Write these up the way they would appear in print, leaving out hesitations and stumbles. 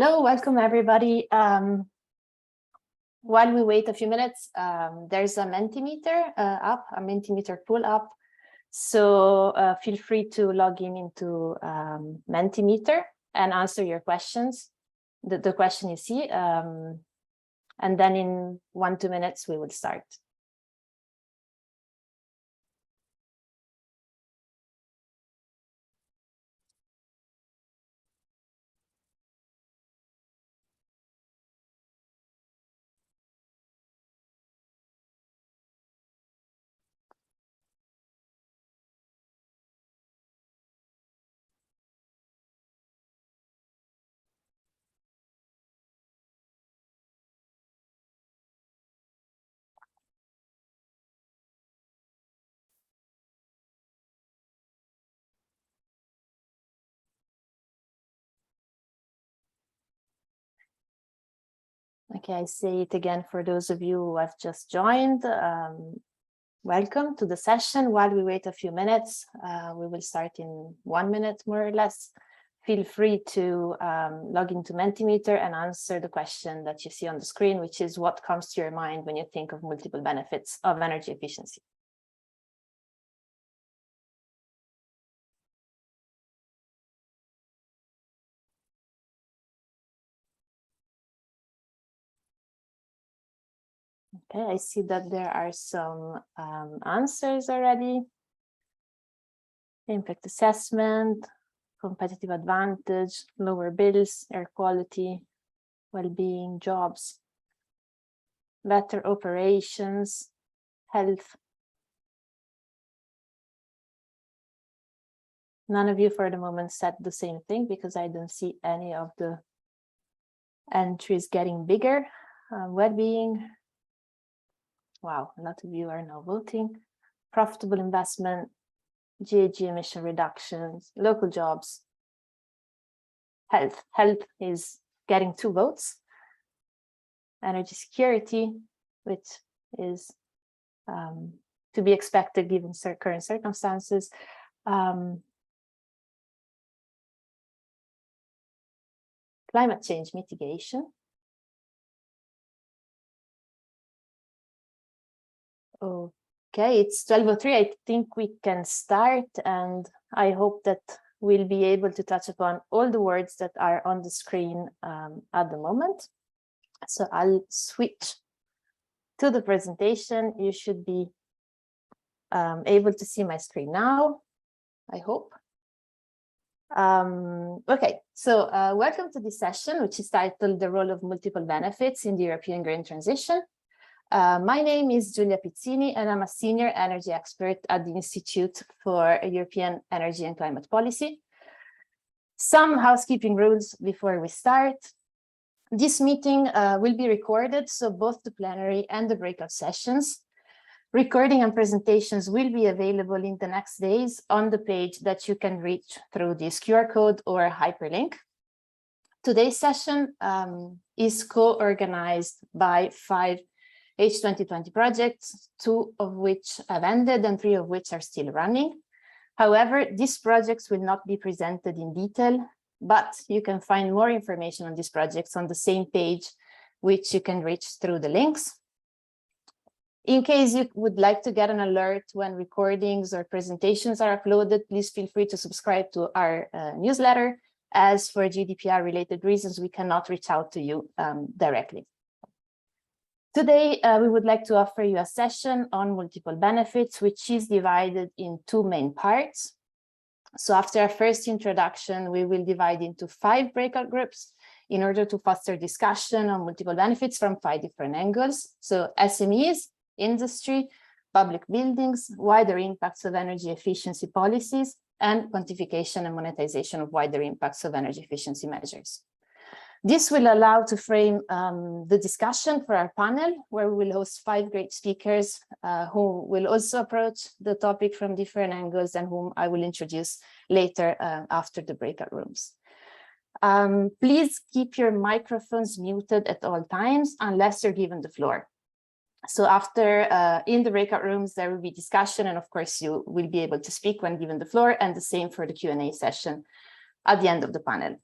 Hello, welcome everybody. While we wait a few minutes, there's a Mentimeter app, a Mentimeter pool app. So feel free to log into Mentimeter and answer your questions, the question you see. And then in 1-2 minutes, we will start. Okay, I say it again for those of you who have just joined. Welcome to the session. While we wait a few minutes, we will start in 1 minute, more or less. Feel free to log into Mentimeter and answer the question that you see on the screen, which is what comes to your mind when you think of multiple benefits of energy efficiency. Okay, I see that there are some answers already. Impact assessment, competitive advantage, lower bills, air quality, well-being, jobs, better operations, health. None of you for the moment said the same thing because I don't see any of the entries getting bigger. Well-being. Wow, a lot of you are now voting. Profitable investment, GHG emission reductions, local jobs, health. Health is getting 2 votes. Energy security, which is to be expected given current circumstances. Climate change mitigation. Okay, it's 12:03. I think we can start, and I hope that we'll be able to touch upon all the words that are on the screen at the moment. So I'll switch to the presentation. You should be able to see my screen now, I hope. Okay, so welcome to this session, which is titled The Role of Multiple Benefits in the European Green Transition. My name is Giulia Pizzini, and I'm a senior energy expert at the Institute for European Energy and Climate Policy. Some housekeeping rules before we start. This meeting will be recorded, so both the plenary and the breakout sessions. Recording and presentations will be available in the next days on the page that you can reach through this QR code or hyperlink. Today's session is co-organized by 5 H2020 projects, 2 of which have ended and 3 of which are still running. However, these projects will not be presented in detail, but you can find more information on these projects on the same page, which you can reach through the links. In case you would like to get an alert when recordings or presentations are uploaded, please feel free to subscribe to our newsletter. As for GDPR-related reasons, we cannot reach out to you directly. Today, we would like to offer you a session on multiple benefits, which is divided in 2 main parts. So after our first introduction, we will divide into 5 breakout groups in order to foster discussion on multiple benefits from 5 different angles. So SMEs, industry, public buildings, wider impacts of energy efficiency policies, and quantification and monetization of wider impacts of energy efficiency measures. This will allow to frame the discussion for our panel, where we will host 5 great speakers who will also approach the topic from different angles and whom I will introduce later after the breakout rooms. Please keep your microphones muted at all times unless you're given the floor. So after, in the breakout rooms, there will be discussion, and of course you will be able to speak when given the floor, and the same for the Q&A session at the end of the panel.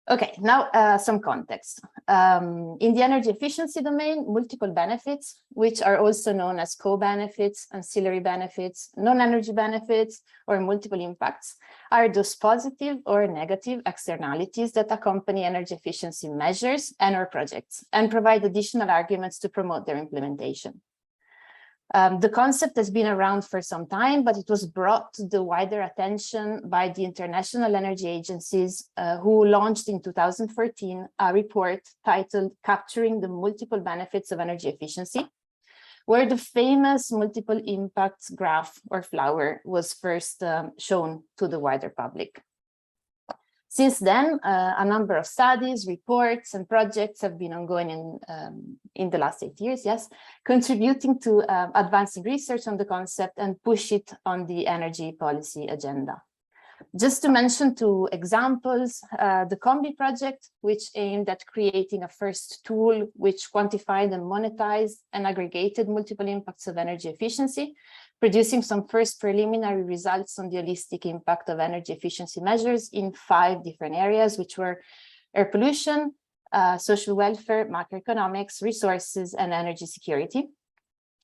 Okay, now some context. In the energy efficiency domain, multiple benefits, which are also known as co-benefits, ancillary benefits, non-energy benefits, or multiple impacts, are those positive or negative externalities that accompany energy efficiency measures and/or projects and provide additional arguments to promote their implementation. The concept has been around for some time, but it was brought to the wider attention by the international energy agencies who launched in 2014 a report titled Capturing the Multiple Benefits of Energy Efficiency, where the famous multiple impacts graph or flower was first shown to the wider public. Since then, a number of studies, reports, and projects have been ongoing in the last 8 years, yes, contributing to advancing research on the concept and push it on the energy policy agenda. Just to mention two examples, the Combi project, which aimed at creating a first tool which quantified and monetized and aggregated multiple impacts of energy efficiency, producing some first preliminary results on the holistic impact of energy efficiency measures in 5 different areas, which were air pollution, social welfare, macroeconomics, resources, and energy security.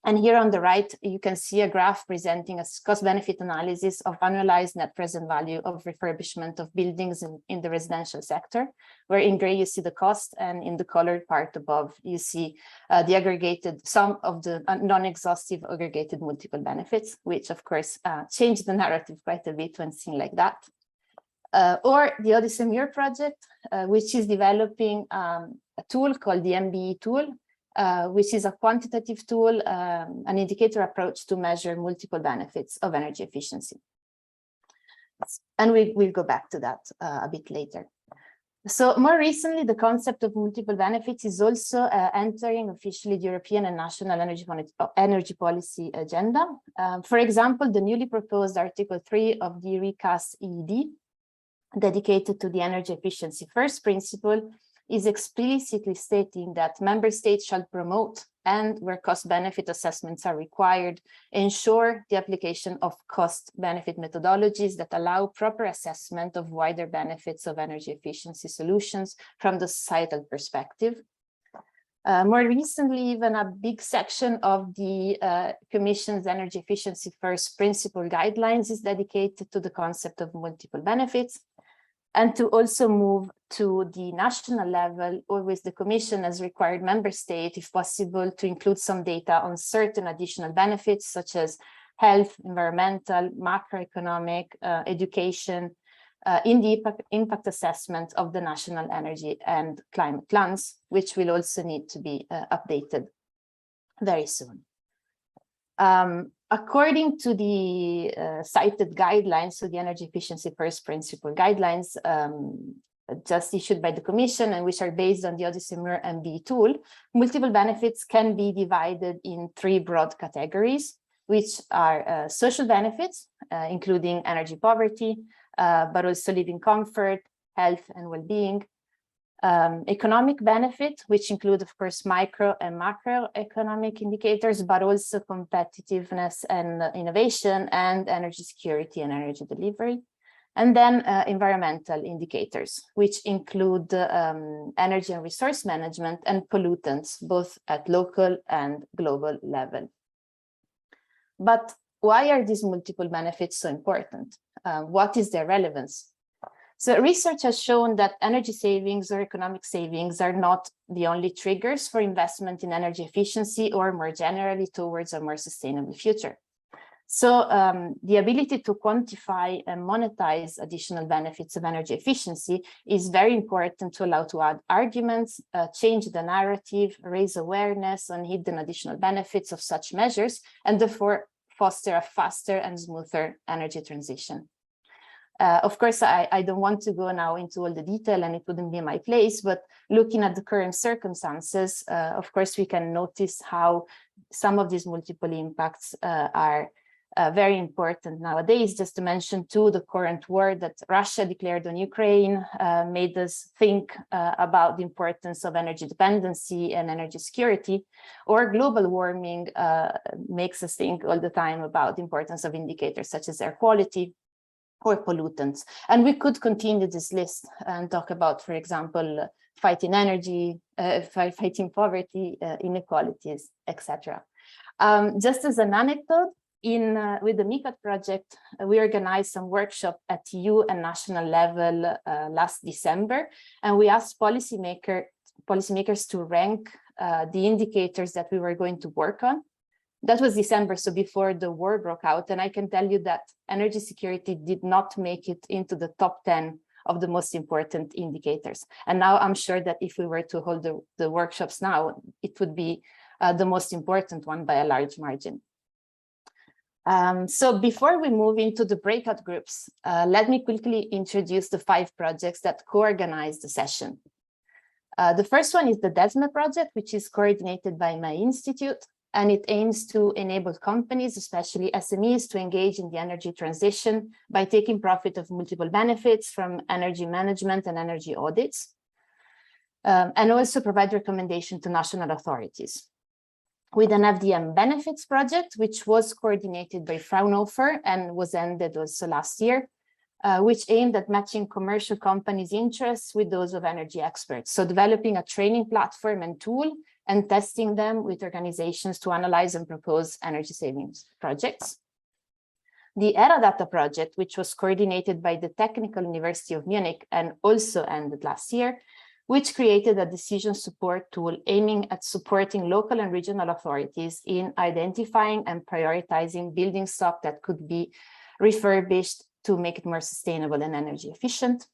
And here on the right, you can see a graph presenting a cost-benefit analysis of annualized net present value of refurbishment of buildings in the residential sector, where in gray you see the cost, and in the colored part above you see the aggregated sum of the non-exhaustive aggregated multiple benefits, which of course changed the narrative quite a bit when seen like that. Or the EUSEW project, which is developing a tool called the MBE tool, which is a quantitative tool, an indicator approach to measure multiple benefits of energy efficiency. And we'll go back to that a bit later. So more recently, the concept of multiple benefits is also entering officially the European and national energy policy agenda. For example, the newly proposed Article 3 of the recast EED, dedicated to the energy efficiency first principle, is explicitly stating that member states shall promote, and where cost-benefit assessments are required, ensure the application of cost-benefit methodologies that allow proper assessment of wider benefits of energy efficiency solutions from the societal perspective. More recently, even a big section of the Commission's energy efficiency first principle guidelines is dedicated to the concept of multiple benefits, and to also move to the national level, or with the Commission as required member state, if possible, to include some data on certain additional benefits, such as health, environmental, macroeconomic, education, in the impact assessment of the national energy and climate plans, which will also need to be updated very soon. According to the cited guidelines, so the energy efficiency first principle guidelines just issued by the Commission and which are based on the EUSEW MBE tool, multiple benefits can be divided in 3 broad categories, which are social benefits, including energy poverty, but also living comfort, health and well-being, economic benefit, which include, of course, micro and macroeconomic indicators, but also competitiveness and innovation, and energy security and energy delivery. And then environmental indicators, which include energy and resource management and pollutants, both at local and global level. But why are these multiple benefits so important? What is their relevance? So research has shown that energy savings or economic savings are not the only triggers for investment in energy efficiency or more generally towards a more sustainable future. So the ability to quantify and monetize additional benefits of energy efficiency is very important to allow to add arguments, change the narrative, raise awareness on hidden additional benefits of such measures, and therefore foster a faster and smoother energy transition. Of course, I don't want to go now into all the detail, and it wouldn't be my place, but looking at the current circumstances, of course, we can notice how some of these multiple impacts are very important nowadays. Just to mention too, the current war that Russia declared on Ukraine made us think about the importance of energy dependency and energy security, or global warming makes us think all the time about the importance of indicators such as air quality. or pollutants. And we could continue this list and talk about, for example, fighting energy, fighting poverty, inequalities, etc. Just as an anecdote, with the Mecat project, we organized some workshop at EU and national level last December, and we asked policymakers to rank the indicators that we were going to work on. That was December, so before the war broke out, and I can tell you that energy security did not make it into the top 10 of the most important indicators. And now I'm sure that if we were to hold the workshops now, it would be the most important one by a large margin. So before we move into the breakout groups, let me quickly introduce the 5 projects that co-organized the session. The first one is the DEESME project, which is coordinated by my institute, and it aims to enable companies, especially SMEs, to engage in the energy transition by taking profit of multiple benefits from energy management and energy audits, and also provide recommendation to national authorities. With an FDM benefits project, which was coordinated by Fraunhofer and was ended also last year, which aimed at matching commercial companies' interests with those of energy experts. So developing a training platform and tool and testing them with organizations to analyze and propose energy savings projects. The EERAdata project, which was coordinated by the Technical University of Munich and also ended last year, which created a decision support tool aiming at supporting local and regional authorities in identifying and prioritizing building stock that could be refurbished to make it more sustainable and energy efficient.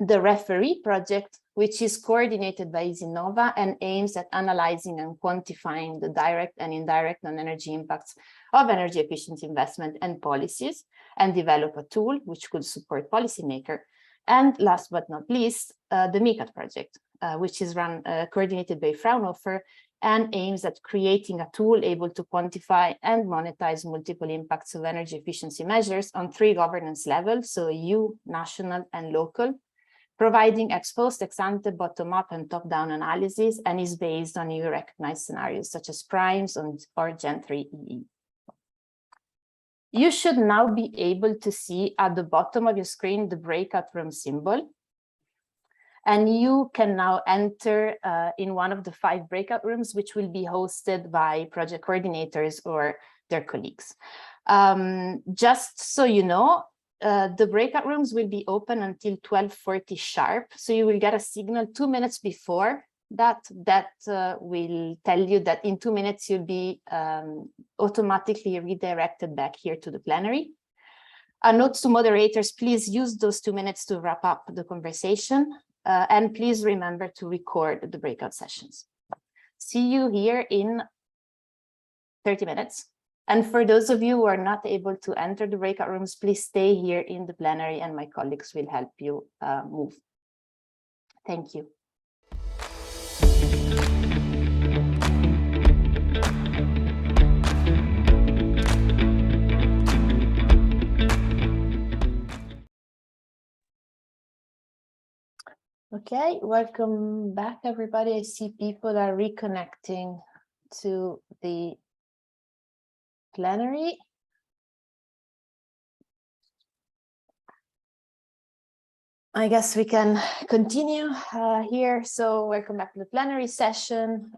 The referee project, which is coordinated by Isinova and aims at analyzing and quantifying the direct and indirect non-energy impacts of energy efficiency investment and policies, and develop a tool which could support policymakers. And last but not least, the Mecat project, which is coordinated by Fraunhofer and aims at creating a tool able to quantify and monetize multiple impacts of energy efficiency measures on 3 governance levels, so EU, national, and local, providing ex-post, ex-ante, bottom-up, and top-down analysis, and is based on EU-recognized scenarios such as primes or Gen 3 EE. You should now be able to see at the bottom of your screen the breakout room symbol. And you can now enter in one of the 5 breakout rooms, which will be hosted by project coordinators or their colleagues. Just so you know, the breakout rooms will be open until 12:40 sharp. So you will get a signal 2 minutes before that will tell you that in 2 minutes you'll be automatically redirected back here to the plenary. A note to moderators, please use those 2 minutes to wrap up the conversation. And please remember to record the breakout sessions. See you here in 30 minutes. And for those of you who are not able to enter the breakout rooms, please stay here in the plenary and my colleagues will help you move. Thank you. Okay, welcome back, everybody. I see people are reconnecting to the plenary. I guess we can continue here. So welcome back to the plenary session.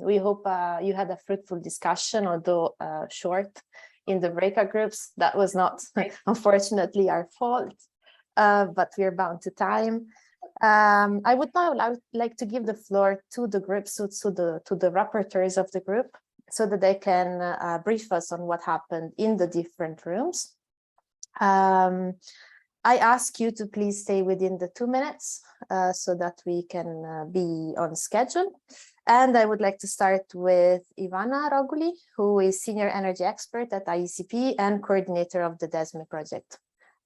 We hope you had a fruitful discussion, although short, in the breakout groups. That was not, unfortunately, our fault, but we're bound to time. I would now like to give the floor to the groups, to the rapporteurs of the group, so that they can brief us on what happened in the different rooms. I ask you to please stay within the 2 minutes so that we can be on schedule. And I would like to start with Ivana Roguli, who is Senior Energy Expert at IECP and coordinator of the DEESME project.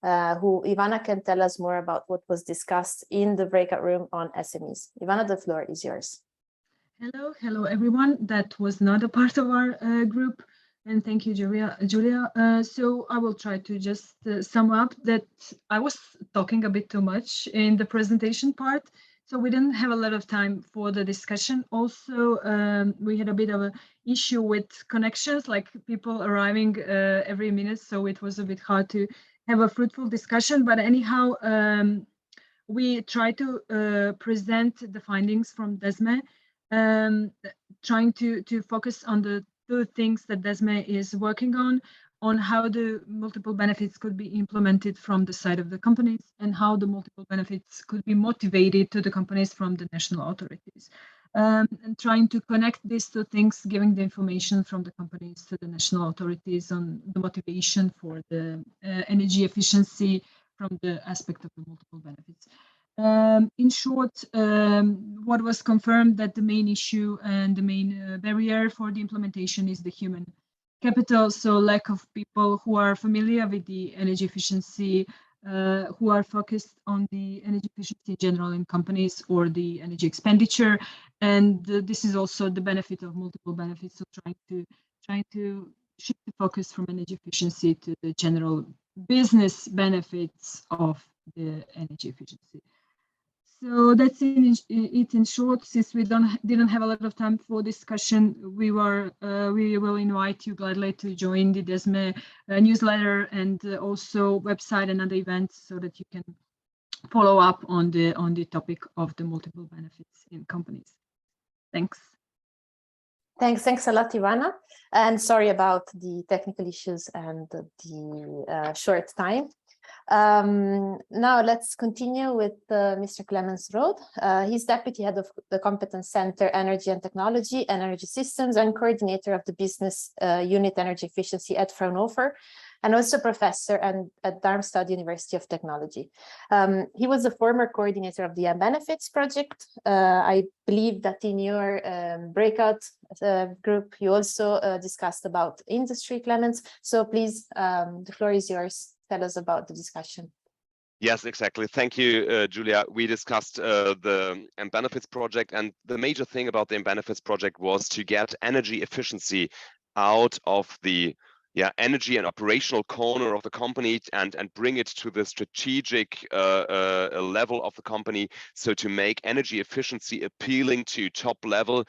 Ivana can tell us more about what was discussed in the breakout room on SMEs. Ivana, the floor is yours. Hello everyone. That was not a part of our group, and thank you, Julia. So I will try to just sum up that I was talking a bit too much in the presentation part, so we didn't have a lot of time for the discussion. Also, we had a bit of an issue with connections, like people arriving every minute, so it was a bit hard to have a fruitful discussion. But anyhow, we try to present the findings from DEESME, trying to focus on the two things that DEESME is working on how the multiple benefits could be implemented from the side of the companies, and how the multiple benefits could be motivated to the companies from the national authorities. And trying to connect these two things, giving the information from the companies to the national authorities on the motivation for the energy efficiency from the aspect of the multiple benefits. In short, what was confirmed that the main issue and the main barrier for the implementation is the human capital, so lack of people who are familiar with the energy efficiency, who are focused on the energy efficiency in general in companies or the energy expenditure. And this is also the benefit of multiple benefits, so trying to shift the focus from energy efficiency to the general business benefits of the energy efficiency. So that's it in short. Since we didn't have a lot of time for discussion, we will invite you gladly to join the DEESME newsletter and also website and other events, so that you can follow up on the topic of the multiple benefits in companies. Thanks. Thanks a lot, Ivana. And sorry about the technical issues and the short time. Now let's continue with Mr. Clemens Roth. He's Deputy Head of the Competence Center, Energy and Technology, Energy Systems, and Coordinator of the Business Unit Energy Efficiency at Fraunhofer, and also Professor at Darmstadt University of Technology. He was the former coordinator of the Benefits Project. I believe that in your breakout group, you also discussed about industry, Clemens. So please, the floor is yours. Tell us about the discussion. Yes, exactly. Thank you, Julia. We discussed the Benefits Project, and the major thing about the Benefits Project was to get energy efficiency out of the energy and operational corner of the company and bring it to the strategic level of the company, so to make energy efficiency appealing to top level.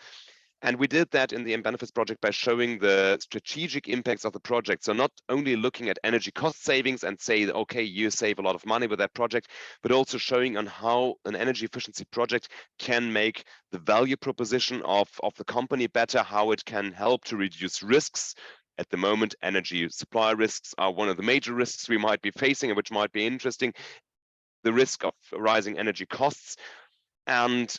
And we did that in the Benefits Project by showing the strategic impacts of the project. So not only looking at energy cost savings and say, okay, you save a lot of money with that project, but also showing on how an energy efficiency project can make the value proposition of the company better, how it can help to reduce risks. At the moment, energy supply risks are one of the major risks we might be facing, and which might be interesting, the risk of rising energy costs. And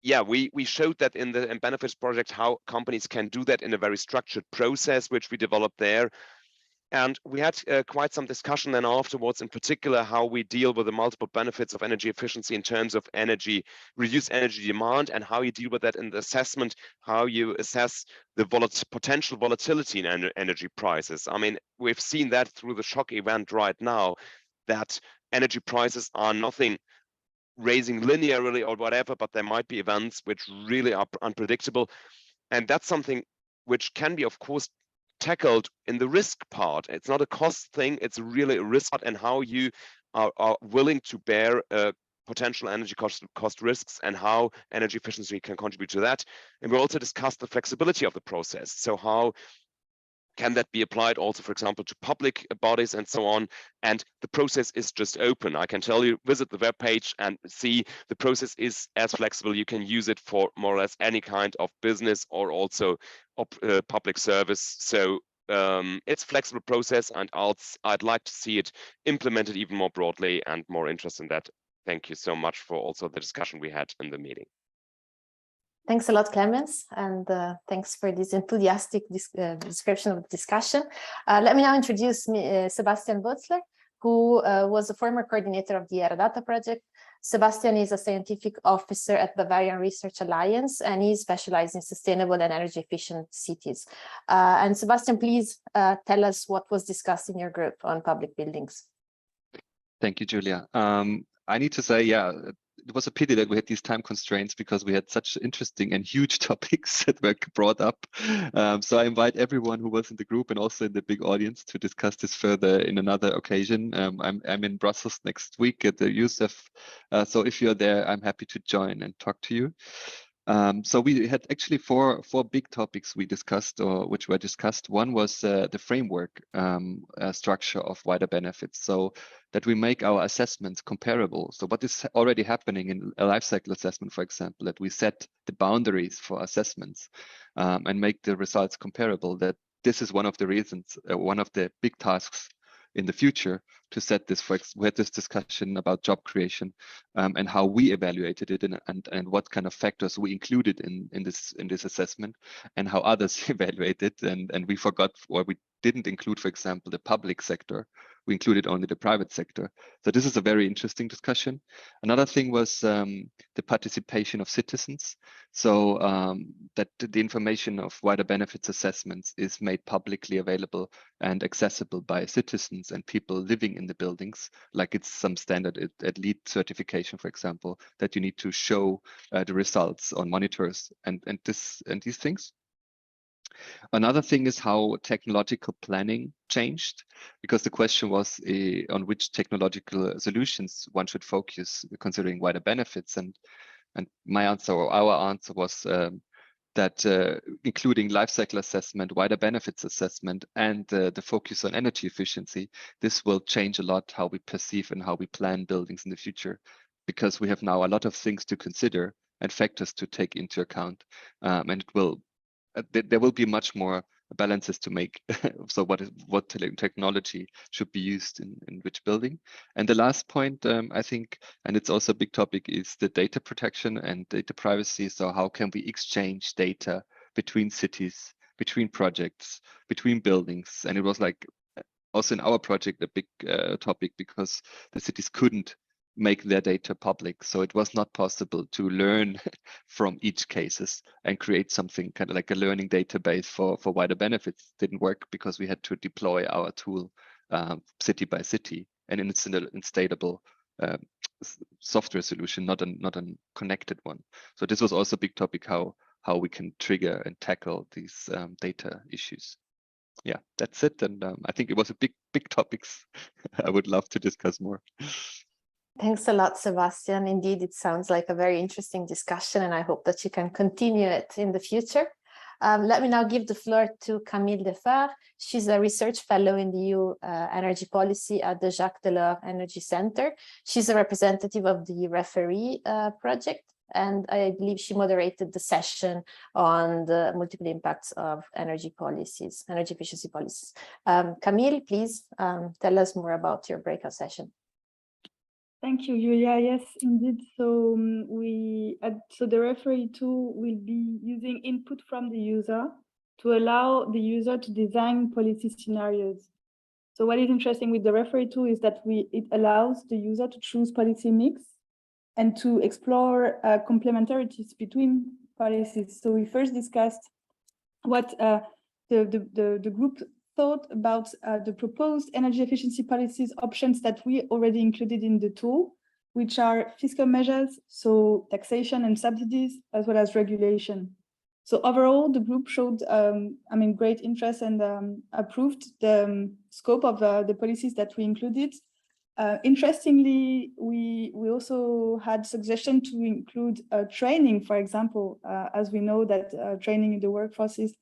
we showed that in the Benefits Project, how companies can do that in a very structured process, which we developed there. And we had quite some discussion then afterwards, in particular, how we deal with the multiple benefits of energy efficiency in terms of reduced energy demand, and how you deal with that in the assessment, how you assess the potential volatility in energy prices. I mean, we've seen that through the shock event right now, that energy prices are nothing raising linearly or whatever, but there might be events which really are unpredictable. And that's something which can be, of course, tackled in the risk part. It's not a cost thing, it's really a risk part, and how you are willing to bear potential energy cost risks, and how energy efficiency can contribute to that. And we also discussed the flexibility of the process. So how can that be applied also, for example, to public bodies and so on? And the process is just open. I can tell you, visit the webpage and see the process is as flexible. You can use it for more or less any kind of business or also public service. So it's a flexible process, and I'd like to see it implemented even more broadly, and more interest in that. Thank you so much for also the discussion we had in the meeting. Thanks a lot, Clemens, and thanks for this enthusiastic description of the discussion. Let me now introduce Sebastian Botsler, who was a former coordinator of the EERAdata project. Sebastian is a scientific officer at Bavarian Research Alliance, and he specializes in sustainable and energy efficient cities. And Sebastian, please tell us what was discussed in your group on public buildings. Thank you, Julia. I need to say, it was a pity that we had these time constraints, because we had such interesting and huge topics that were brought up. So I invite everyone who was in the group and also in the big audience to discuss this further in another occasion. I'm in Brussels next week at the EUSEW. So if you're there, I'm happy to join and talk to you. So we had actually four big topics we discussed, or which were discussed. One was the framework structure of wider benefits, so that we make our assessments comparable. So what is already happening in a life cycle assessment, for example, that we set the boundaries for assessments and make the results comparable. That this is one of the reasons, one of the big tasks in the future to set this. We had this discussion about job creation and how we evaluated it and what kind of factors we included in this assessment and how others evaluated, and we forgot, or we didn't include, for example, the public sector. We included only the private sector. So this is a very interesting discussion. Another thing was the participation of citizens. So that the information of wider benefits assessments is made publicly available and accessible by citizens and people living in the buildings, like it's some standard at LEED certification, for example, that you need to show the results on monitors and these things. Another thing is how technological planning changed, because the question was on which technological solutions one should focus considering wider benefits. And my answer, or our answer, was that including life cycle assessment, wider benefits assessment, and the focus on energy efficiency, this will change a lot how we perceive and how we plan buildings in the future, because we have now a lot of things to consider and factors to take into account, and it will. There will be much more balances to make. So what technology should be used in which building? And the last point, I think, and it's also a big topic, is the data protection and data privacy. So how can we exchange data between cities, between projects, between buildings? And it was like also in our project a big topic, because the cities couldn't make their data public. So it was not possible to learn from each cases and create something kind of like a learning database for wider benefits. It didn't work because we had to deploy our tool city by city, and it's an installable software solution, not a connected one. So this was also a big topic, how we can trigger and tackle these data issues. Yeah, that's it. And I think it was a big topics. I would love to discuss more. Thanks a lot, Sebastian. Indeed, it sounds like a very interesting discussion, and I hope that you can continue it in the future. Let me now give the floor to Camille Defer. She's a research fellow in the EU energy policy at the Jacques Delors Energy Center. She's a representative of the referee project, and I believe she moderated the session on the multiple impacts of energy policies, energy efficiency policies. Camille, please tell us more about your breakout session. Thank you, Julia. Yes, indeed. So so the referee tool will be using input from the user to allow the user to design policy scenarios. So what is interesting with the referee tool is that it allows the user to choose policy mix and to explore complementarities between policies. So we first discussed what the group thought about the proposed energy efficiency policies options that we already included in the tool, which are fiscal measures, so taxation and subsidies, as well as regulation. So overall, the group showed, great interest and approved the scope of the policies that we included. Interestingly, we also had suggestion to include training, for example, as we know that training in the workforce is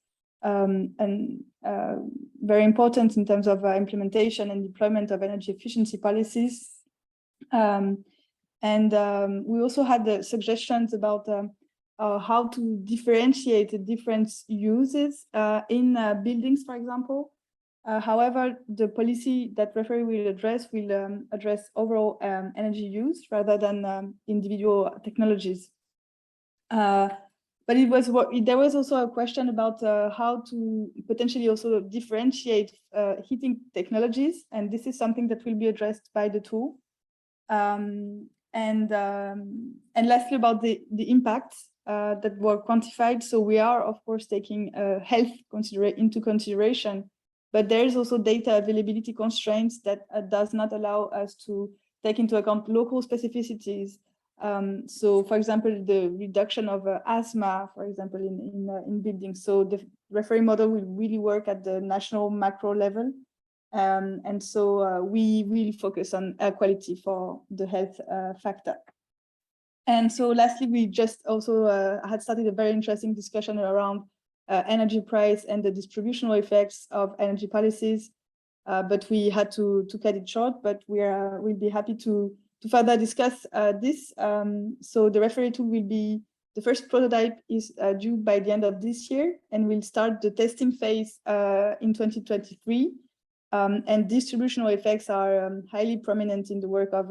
very important in terms of implementation and deployment of energy efficiency policies. We also had the suggestions about how to differentiate the different uses in buildings, for example. However, the policy that referee will address overall energy use rather than individual technologies. But there was also a question about how to potentially also differentiate heating technologies, and this is something that will be addressed by the tool. And lastly, about the impacts that were quantified. So we are, of course, taking health into consideration, but there is also data availability constraints that does not allow us to take into account local specificities. So, for example, the reduction of asthma, for example, in buildings. So the referee model will really work at the national macro level. And so we will focus on air quality for the health factor. And so lastly, we just also had started a very interesting discussion around energy price and the distributional effects of energy policies. But we had to cut it short, but we'll be happy to further discuss this. So the referee tool will be, the first prototype is due by the end of this year, and we'll start the testing phase in 2023. And distributional effects are highly prominent in the work of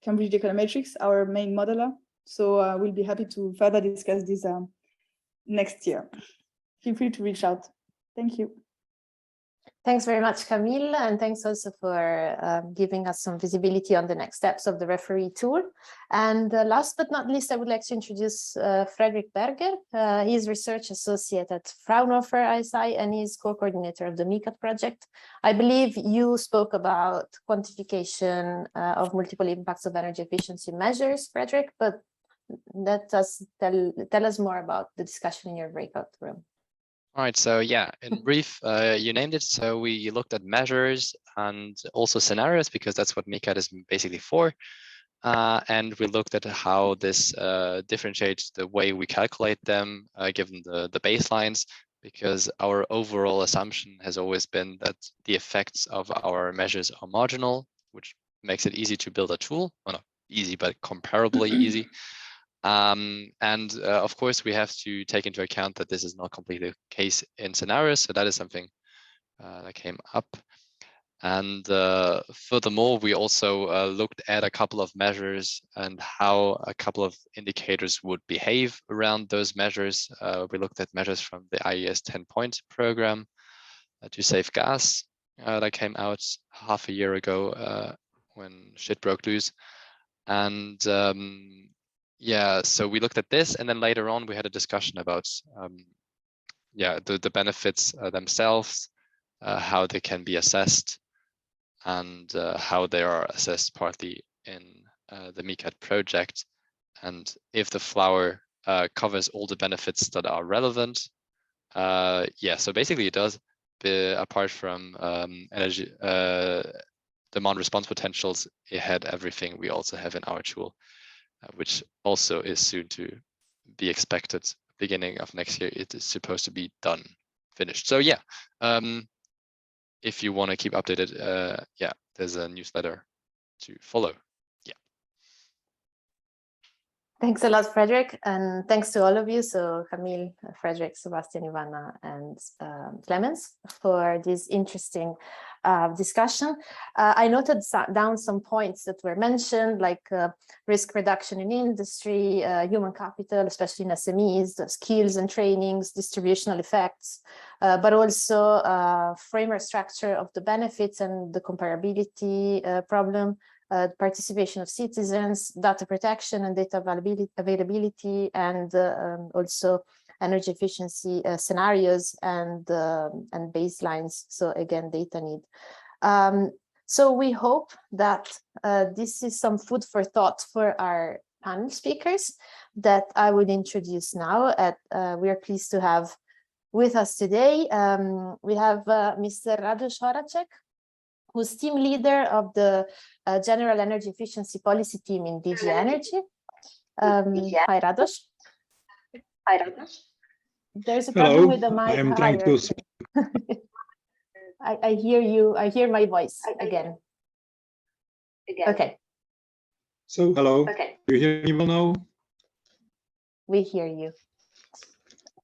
Cambridge Econometrics, our main modeler. So we'll be happy to further discuss this next year. Feel free to reach out. Thank you. Thanks very much, Camille, and thanks also for giving us some visibility on the next steps of the referee tool. And last but not least, I would like to introduce Frederick Berger. He is research associate at Fraunhofer ISI, and he is co-coordinator of the Mecat project. I believe you spoke about quantification of multiple impacts of energy efficiency measures, Frederick, but let us tell us more about the discussion in your breakout room. All right, so yeah, in brief, you named it. So we looked at measures and also scenarios, because that's what Mecat is basically for. And we looked at how this differentiates the way we calculate them, given the baselines, because our overall assumption has always been that the effects of our measures are marginal, which makes it easy to build a tool. Well, not easy, but comparably easy. And of course, we have to take into account that this is not completely the case in scenarios. So that is something that came up. And furthermore, we also looked at a couple of measures and how a couple of indicators would behave around those measures. We looked at measures from the IES 10-point program to save gas that came out half a year ago when shit broke loose. And yeah, so we looked at this, and then later on we had a discussion about the benefits themselves, how they can be assessed, and how they are assessed partly in the Mecat project, and if the flower covers all the benefits that are relevant. Yeah, so basically it does, apart from energy demand response potentials, it had everything we also have in our tool, which also is soon to be expected. Beginning of next year, it is supposed to be done, finished. So yeah, if you want to keep updated, yeah, there's a newsletter to follow. Yeah. Thanks a lot, Frederick, and thanks to all of you. So Camille, Frederick, Sebastian, Ivana, and Clemens for this interesting discussion. I noted down some points that were mentioned, like risk reduction in industry, human capital, especially in SMEs, the skills and trainings, distributional effects, but also framework structure of the benefits and the comparability problem, participation of citizens, data protection and data availability, and also energy efficiency scenarios and baselines. So again, data need. So we hope that this is some food for thought for our panel speakers that I would introduce now. We are pleased to have with us today. We have Mr. Radoš Horacek, who's team leader of the General Energy Efficiency Policy Team in DG Energy. Hi, Radoš. Hi, Radoš. There's a problem with the mic. I am trying to speak. I hear you. I hear my voice again. Okay. So, hello. Okay. Do you hear me well now? We hear you.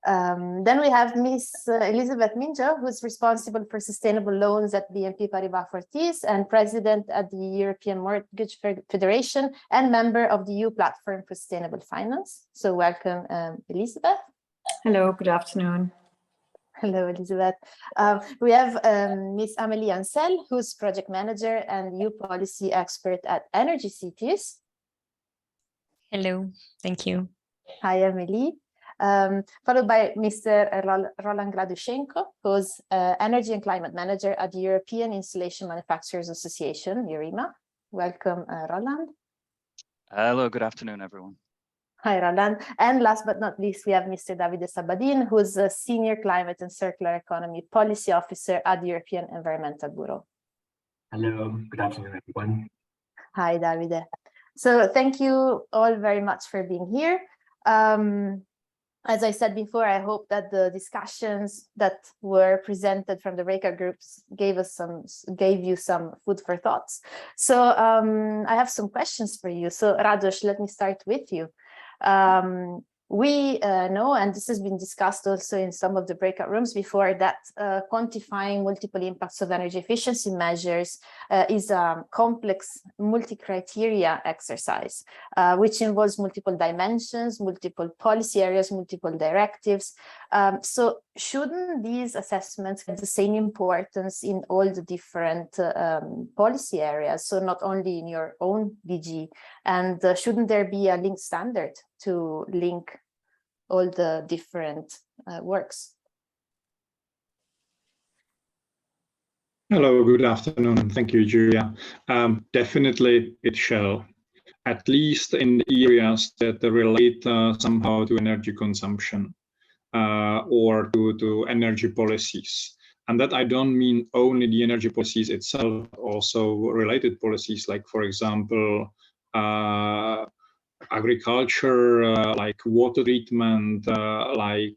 Then we have Miss Elizabeth Minjo, who's responsible for sustainable loans at BNP Paribas Fortis and president at the European Mortgage Federation and member of the EU Platform for Sustainable Finance. So welcome, Elizabeth. Hello, good afternoon. Hello, Elizabeth. We have Miss Amélie Ansel, who's project manager and EU policy expert at Energy Cities. Hello, thank you. Hi, Amélie. Followed by Mr. Roland Gladushenko, who's Energy and Climate Manager at the European Installation Manufacturers Association, EUREMA. Welcome, Roland. Hello, good afternoon, everyone. Hi, Roland. And last but not least, we have Mr. Davide Sabadin, who's a Senior Climate and Circular Economy Policy Officer at the European Environmental Bureau. Hello, good afternoon, everyone. Hi, Davide. So thank you all very much for being here. As I said before, I hope that the discussions that were presented from the breakout groups gave you some food for thoughts. So I have some questions for you. So Radoš, let me start with you. We know, and this has been discussed also in some of the breakout rooms before, that quantifying multiple impacts of energy efficiency measures is a complex multi-criteria exercise, which involves multiple dimensions, multiple policy areas, multiple directives. So shouldn't these assessments have the same importance in all the different policy areas, so not only in your own DG? And shouldn't there be a linked standard to link all the different works? Hello, good afternoon. Thank you, Julia. Definitely it shall, at least in the areas that relate somehow to energy consumption or to energy policies. And that I don't mean only the energy policies itself, also related policies like, for example, agriculture, like water treatment, like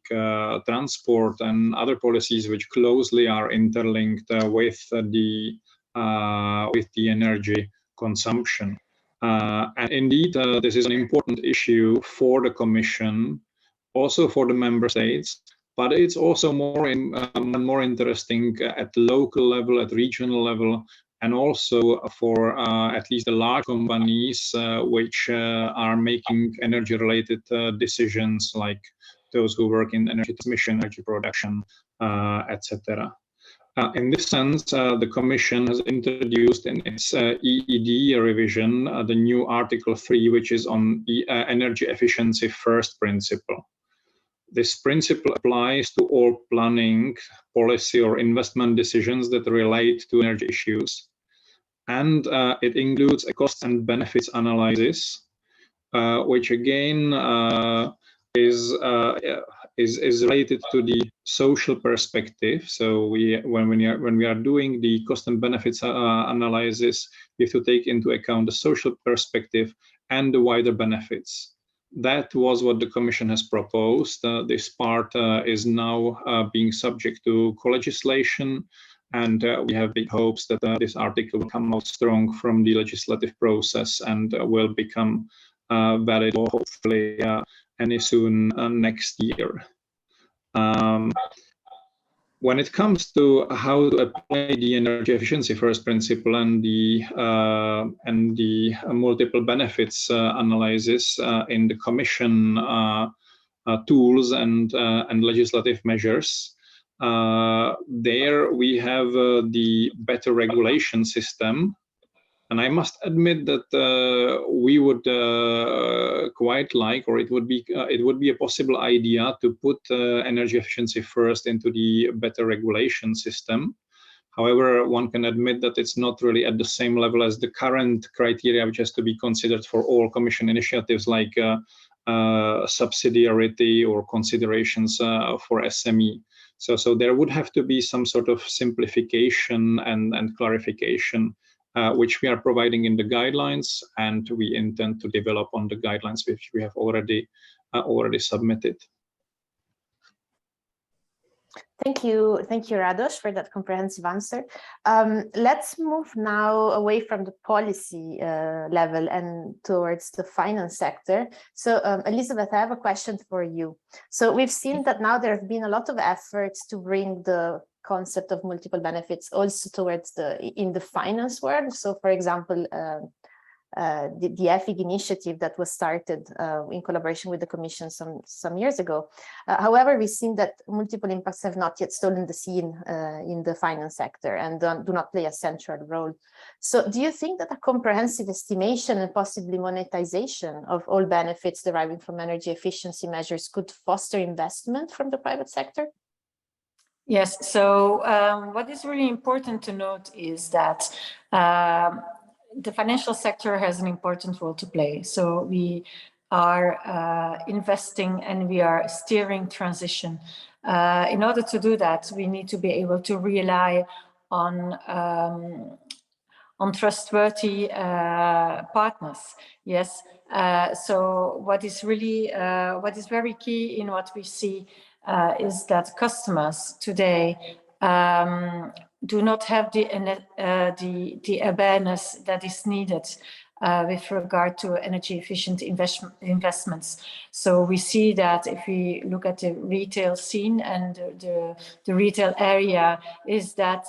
transport and other policies which closely are interlinked with the energy consumption. And indeed, this is an important issue for the Commission, also for the member states, but it's also more interesting at local level, at regional level, and also for at least the large companies which are making energy-related decisions, like those who work in energy transmission, energy production, etc. In this sense, the Commission has introduced in its EED revision the new Article 3, which is on energy efficiency first principle. This principle applies to all planning, policy, or investment decisions that relate to energy issues. And it includes a cost and benefits analysis, which again is related to the social perspective. So when we are doing the cost and benefits analysis, we have to take into account the social perspective and the wider benefits. That was what the Commission has proposed. This part is now being subject to co-legislation, and we have big hopes that this article will come out strong from the legislative process and will become valid, hopefully any soon next year. When it comes to how to apply the energy efficiency first principle and the multiple benefits analysis in the Commission tools and legislative measures, there we have the better regulation system. And I must admit that we would quite like, or it would be a possible idea to put energy efficiency first into the better regulation system. However, one can admit that it's not really at the same level as the current criteria, which has to be considered for all Commission initiatives like subsidiarity or considerations for SME. So there would have to be some sort of simplification and clarification, which we are providing in the guidelines, and we intend to develop on the guidelines which we have already submitted. Thank you, Radoš, for that comprehensive answer. Let's move now away from the policy level and towards the finance sector. So, Elizabeth, I have a question for you. So we've seen that now there have been a lot of efforts to bring the concept of multiple benefits also towards in the finance world. So, for example, the EFIG initiative that was started in collaboration with the Commission some years ago. However, we've seen that multiple impacts have not yet stolen the scene in the finance sector and do not play a central role. So do you think that a comprehensive estimation and possibly monetization of all benefits deriving from energy efficiency measures could foster investment from the private sector? Yes, so what is really important to note is that the financial sector has an important role to play. So we are investing and we are steering transition. In order to do that, we need to be able to rely on trustworthy partners. Yes. So what is very key in what we see is that customers today do not have the awareness that is needed with regard to energy efficient investments. So we see that if we look at the retail scene and the retail area, is that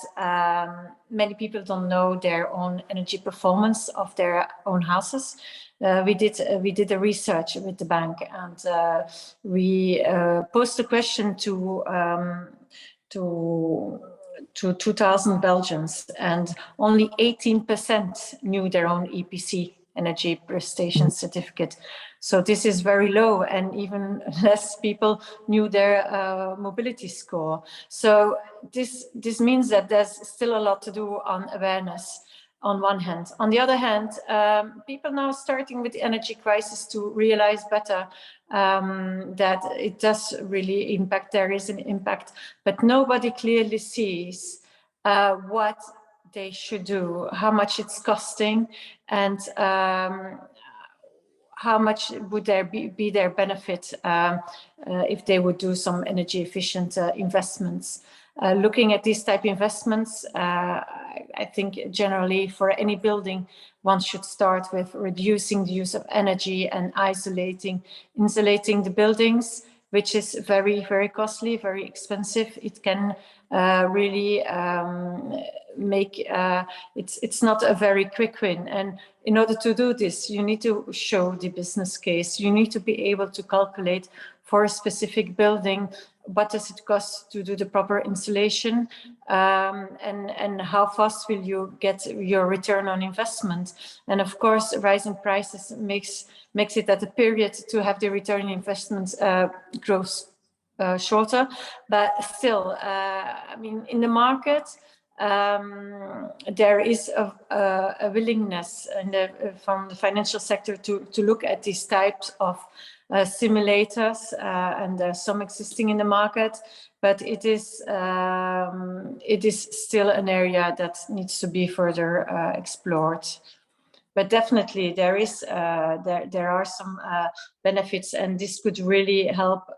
many people don't know their own energy performance of their own houses. We did a research with the bank, and we posed a question to 2,000 Belgians, and only 18% knew their own EPC, energy prestation certificate. So this is very low, and even less people knew their mobility score. So this means that there's still a lot to do on awareness on one hand. On the other hand, people now starting with the energy crisis to realize better that it does really impact, there is an impact, but nobody clearly sees what they should do, how much it's costing, and how much would there be their benefit if they would do some energy efficient investments. Looking at these type of investments, I think generally for any building, one should start with reducing the use of energy and insulating the buildings, which is very, very costly, very expensive. It can really make, it's not a very quick win. And in order to do this, you need to show the business case. You need to be able to calculate for a specific building, what does it cost to do the proper insulation, and how fast will you get your return on investment? And of course, rising prices makes it that the period to have the return on investment grows shorter. But still, I mean, in the market, there is a willingness from the financial sector to look at these types of simulators, and there are some existing in the market, but it is still an area that needs to be further explored. But definitely there are some benefits, and this could really help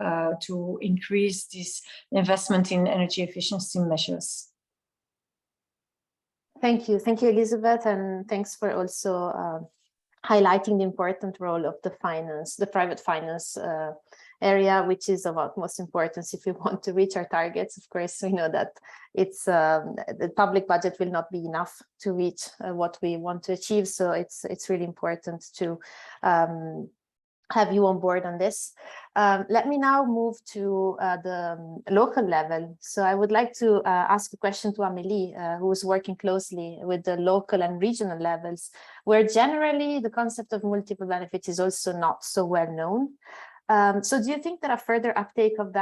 to increase this investment in energy efficiency measures. Thank you, Elizabeth, and thanks for also highlighting the important role of the private finance area, which is of utmost importance if we want to reach our targets. Of course, we know that it's the public budget will not be enough to reach what we want to achieve. So it's really important to have you on board on this. Let me now move to the local level. So I would like to ask a question to Amélie, who is working closely with the local and regional levels, where generally the concept of multiple benefits is also not so well known. So do you think that a further uptake of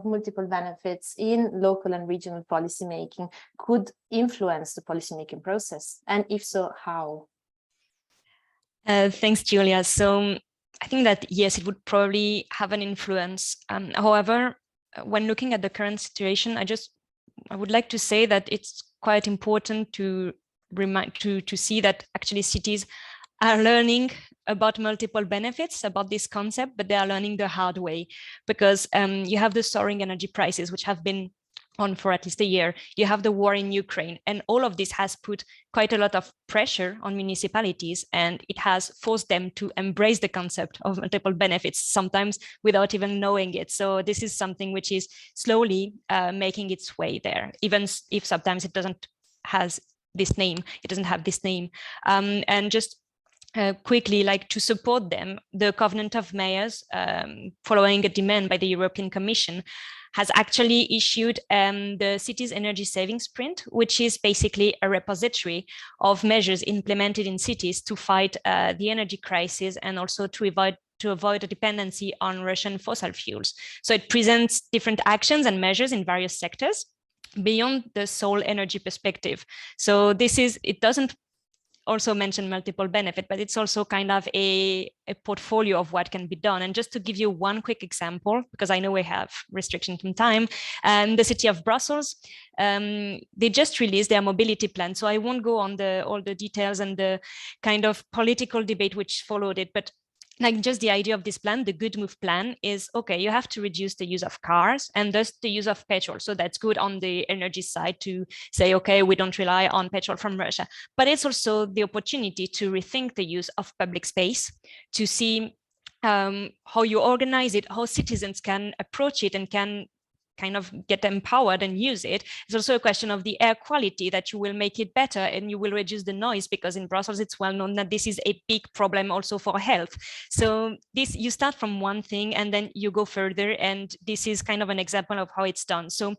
multiple benefits in local and regional policymaking could influence the policymaking process? And if so, how? Thanks, Julia. So I think that, yes, it would probably have an influence. However, when looking at the current situation, I would like to say that it's quite important to see that actually cities are learning about multiple benefits, about this concept, but they are learning the hard way, because you have the soaring energy prices, which have been on for at least a year. You have the war in Ukraine, and all of this has put quite a lot of pressure on municipalities, and it has forced them to embrace the concept of multiple benefits, sometimes without even knowing it. So this is something which is slowly making its way there, even if sometimes it doesn't have this name. And just quickly, like to support them, the Covenant of Mayors, following a demand by the European Commission, has actually issued the Cities Energy Savings Print, which is basically a repository of measures implemented in cities to fight the energy crisis and also to avoid a dependency on Russian fossil fuels. So it presents different actions and measures in various sectors beyond the sole energy perspective. So it doesn't also mentioned multiple benefit, but it's also kind of a portfolio of what can be done. And just to give you one quick example, because I know we have restrictions on time, the city of Brussels, they just released their mobility plan. So I won't go on all the details and the kind of political debate which followed it, but like just the idea of this plan, the Good Move plan is, okay, you have to reduce the use of cars and thus the use of petrol. So that's good on the energy side to say, okay, we don't rely on petrol from Russia. But it's also the opportunity to rethink the use of public space, to see how you organize it, how citizens can approach it and can kind of get empowered and use it. It's also a question of the air quality, that you will make it better and you will reduce the noise, because in Brussels it's well known that this is a big problem also for health. So this, you start from one thing and then you go further, and this is kind of an example of how it's done. So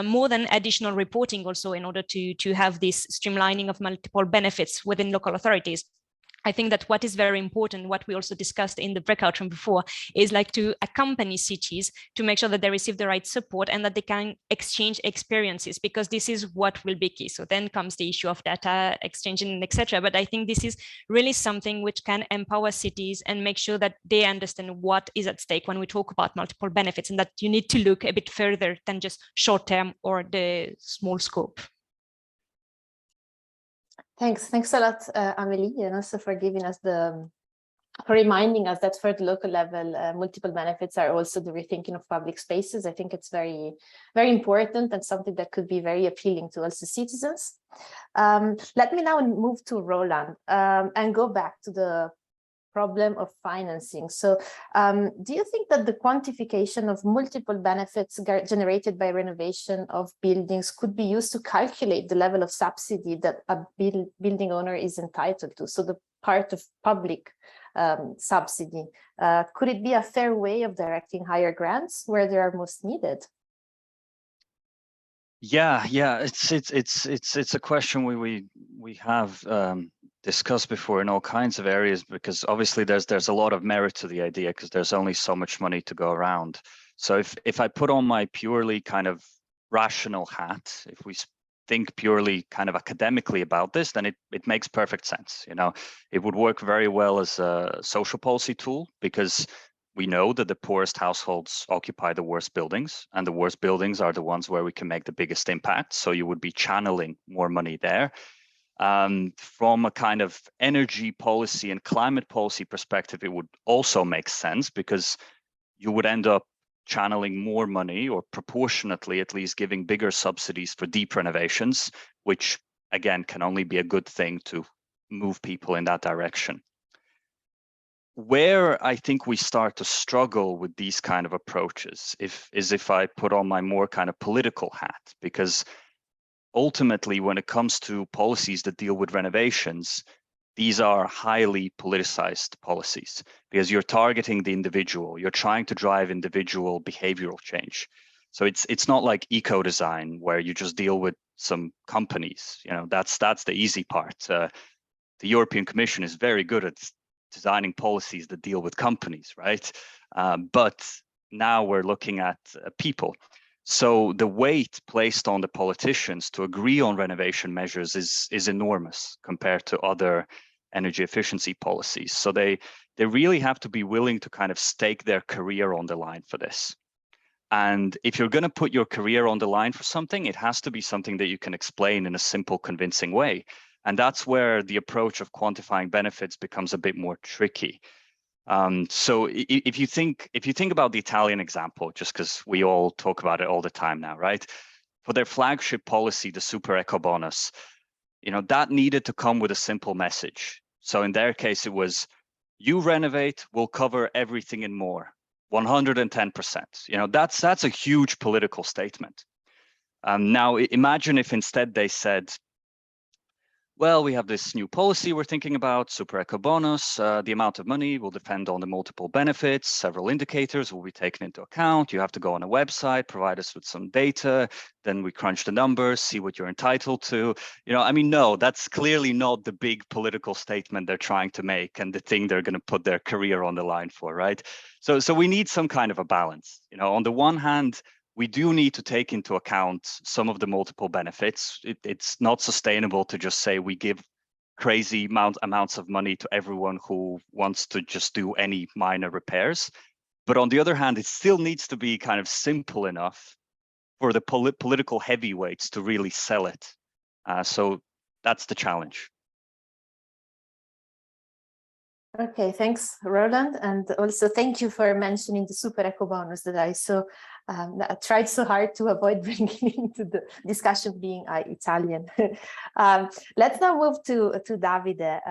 more than additional reporting also, in order to have this streamlining of multiple benefits within local authorities, I think that what is very important, what we also discussed in the breakout room before, is like to accompany cities to make sure that they receive the right support and that they can exchange experiences, because this is what will be key. So then comes the issue of data exchanging, etc. But I think this is really something which can empower cities and make sure that they understand what is at stake when we talk about multiple benefits, and that you need to look a bit further than just short term or the small scope. Thanks a lot, Amélie, and also for giving us for reminding us that for the local level, multiple benefits are also the rethinking of public spaces. I think it's very, very important and something that could be very appealing to also citizens. Let me now move to Roland and go back to the problem of financing. So do you think that the quantification of multiple benefits generated by renovation of buildings could be used to calculate the level of subsidy that a building owner is entitled to? So the part of public subsidy, could it be a fair way of directing higher grants where they are most needed? Yeah, it's a question we have discussed before in all kinds of areas, because obviously there's a lot of merit to the idea, because there's only so much money to go around. So if I put on my purely kind of rational hat, if we think purely kind of academically about this, then it makes perfect sense. You know, it would work very well as a social policy tool, because we know that the poorest households occupy the worst buildings, and the worst buildings are the ones where we can make the biggest impact. So you would be channeling more money there. From a kind of energy policy and climate policy perspective, it would also make sense, because you would end up channeling more money, or proportionately at least giving bigger subsidies for deep renovations, which again can only be a good thing to move people in that direction. Where I think we start to struggle with these kind of approaches is if I put on my more kind of political hat, because ultimately, when it comes to policies that deal with renovations, these are highly politicized policies, because you're targeting the individual, you're trying to drive individual behavioral change. So it's not like eco-design where you just deal with some companies. You know, that's the easy part. The European Commission is very good at designing policies that deal with companies, right? But now we're looking at people. So the weight placed on the politicians to agree on renovation measures is enormous compared to other energy efficiency policies. So they really have to be willing to kind of stake their career on the line for this. And if you're going to put your career on the line for something, it has to be something that you can explain in a simple, convincing way. And that's where the approach of quantifying benefits becomes a bit more tricky. So if you think about the Italian example, just because we all talk about it all the time now, right? For their flagship policy, the super eco bonus, you know, that needed to come with a simple message. So in their case, it was, you renovate, we'll cover everything and more, 110%. You know, that's a huge political statement. Now imagine if instead they said, well, we have this new policy we're thinking about, super eco bonus. The amount of money will depend on the multiple benefits. Several indicators will be taken into account. You have to go on a website, provide us with some data. Then we crunch the numbers, see what you're entitled to. You know, I mean, no, that's clearly not the big political statement they're trying to make and the thing they're going to put their career on the line for, right? So we need some kind of a balance. You know, on the one hand, we do need to take into account some of the multiple benefits. It's not sustainable to just say we give crazy amounts of money to everyone who wants to just do any minor repairs. But on the other hand, it still needs to be kind of simple enough for the political heavyweights to really sell it. So that's the challenge. Okay, thanks, Roland, and also thank you for mentioning the super eco bonus that I saw. I tried so hard to avoid bringing into the discussion, being Italian. Let's now move to Davide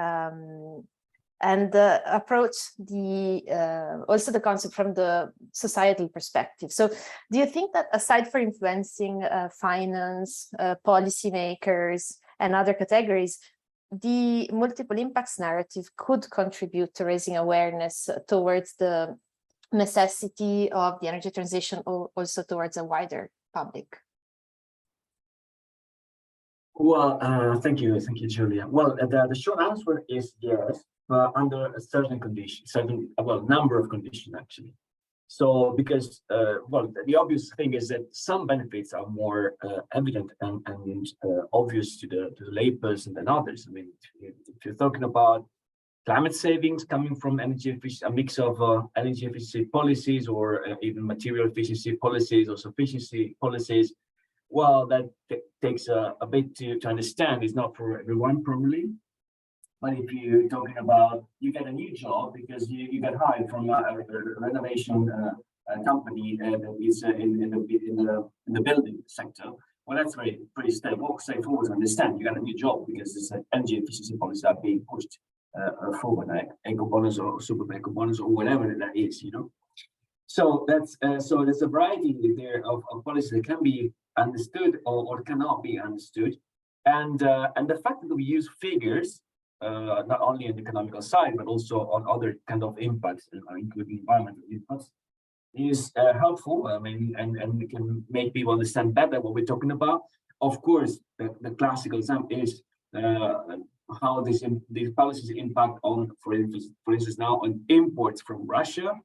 and approach the also the concept from the societal perspective. So, do you think that aside from influencing finance, policymakers, and other categories, the multiple impacts narrative could contribute to raising awareness towards the necessity of the energy transition, or also towards a wider public? Well, thank you, Julia. Well, the short answer is yes, but under a certain condition, number of conditions actually. So, because well, the obvious thing is that some benefits are more evident and obvious to the layperson than others. I mean, if you're talking about climate savings coming from energy efficiency, a mix of energy efficiency policies, or even material efficiency policies or sufficiency policies, well, that takes a bit to understand. It's not for everyone, probably. But if you're talking about, you get a new job because you get hired from a renovation company that is in the building sector, well, that's pretty straightforward to understand. You got a new job because it's energy efficiency policies are being pushed forward, like eco bonus or super eco bonus or whatever that is, you know. So that's so there's a variety there of policies that can be understood or cannot be understood, and the fact that we use figures. Not only on the economical side, but also on other kind of impacts, including environmental impacts, is helpful. I mean, and it can make people understand better what we're talking about. Of course, the classical example is how these policies impact on, for instance, now on imports from Russia,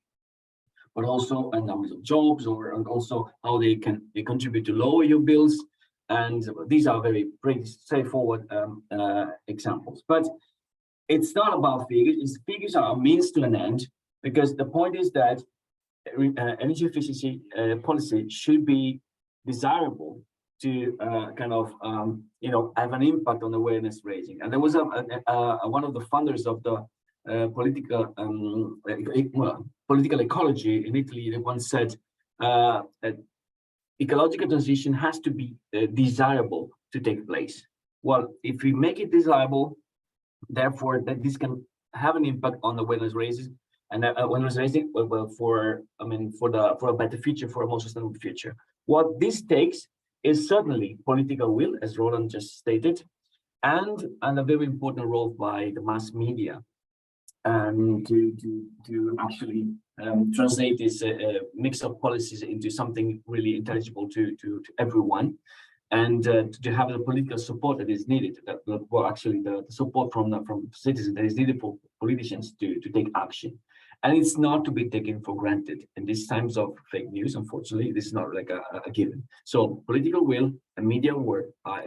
but also on numbers of jobs, and also how they contribute to lower your bills. And these are pretty straightforward examples. But it's not about figures. Figures are a means to an end, because the point is that energy efficiency policy should be desirable to kind of have an impact on awareness raising. And there was one of the founders of the political ecology in Italy that once said that ecological transition has to be desirable to take place. Well, if we make it desirable, therefore that this can have an impact on awareness raising, and awareness raising for a better future, for a more sustainable future. What this takes is certainly political will, as Roland just stated, and a very important role by the mass media, to actually translate this mix of policies into something really intelligible to everyone, and to have the political support that is needed. The support from citizens that is needed for politicians to take action. And it's not to be taken for granted. In these times of fake news, unfortunately, this is not like a given. So political will and media work are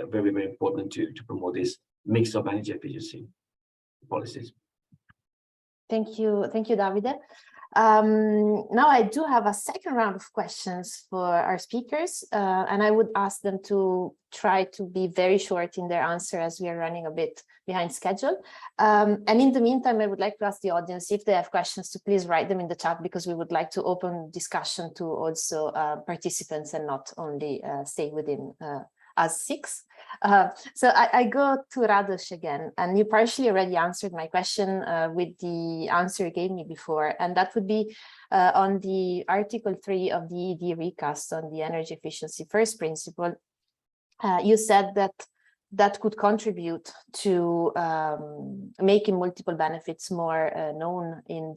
very, very important to promote this mix of energy efficiency policies. Thank you, Davide. Now I do have a second round of questions for our speakers, and I would ask them to try to be very short in their answer, as we are running a bit behind schedule. And in the meantime, I would like to ask the audience, if they have questions, to please write them in the chat, because we would like to open discussion to also participants and not only stay within us six. So I go to Radosh again, and you partially already answered my question with the answer you gave me before, and that would be on the Article 3 of the ED recast on the energy efficiency first principle. You said that could contribute to making multiple benefits more known in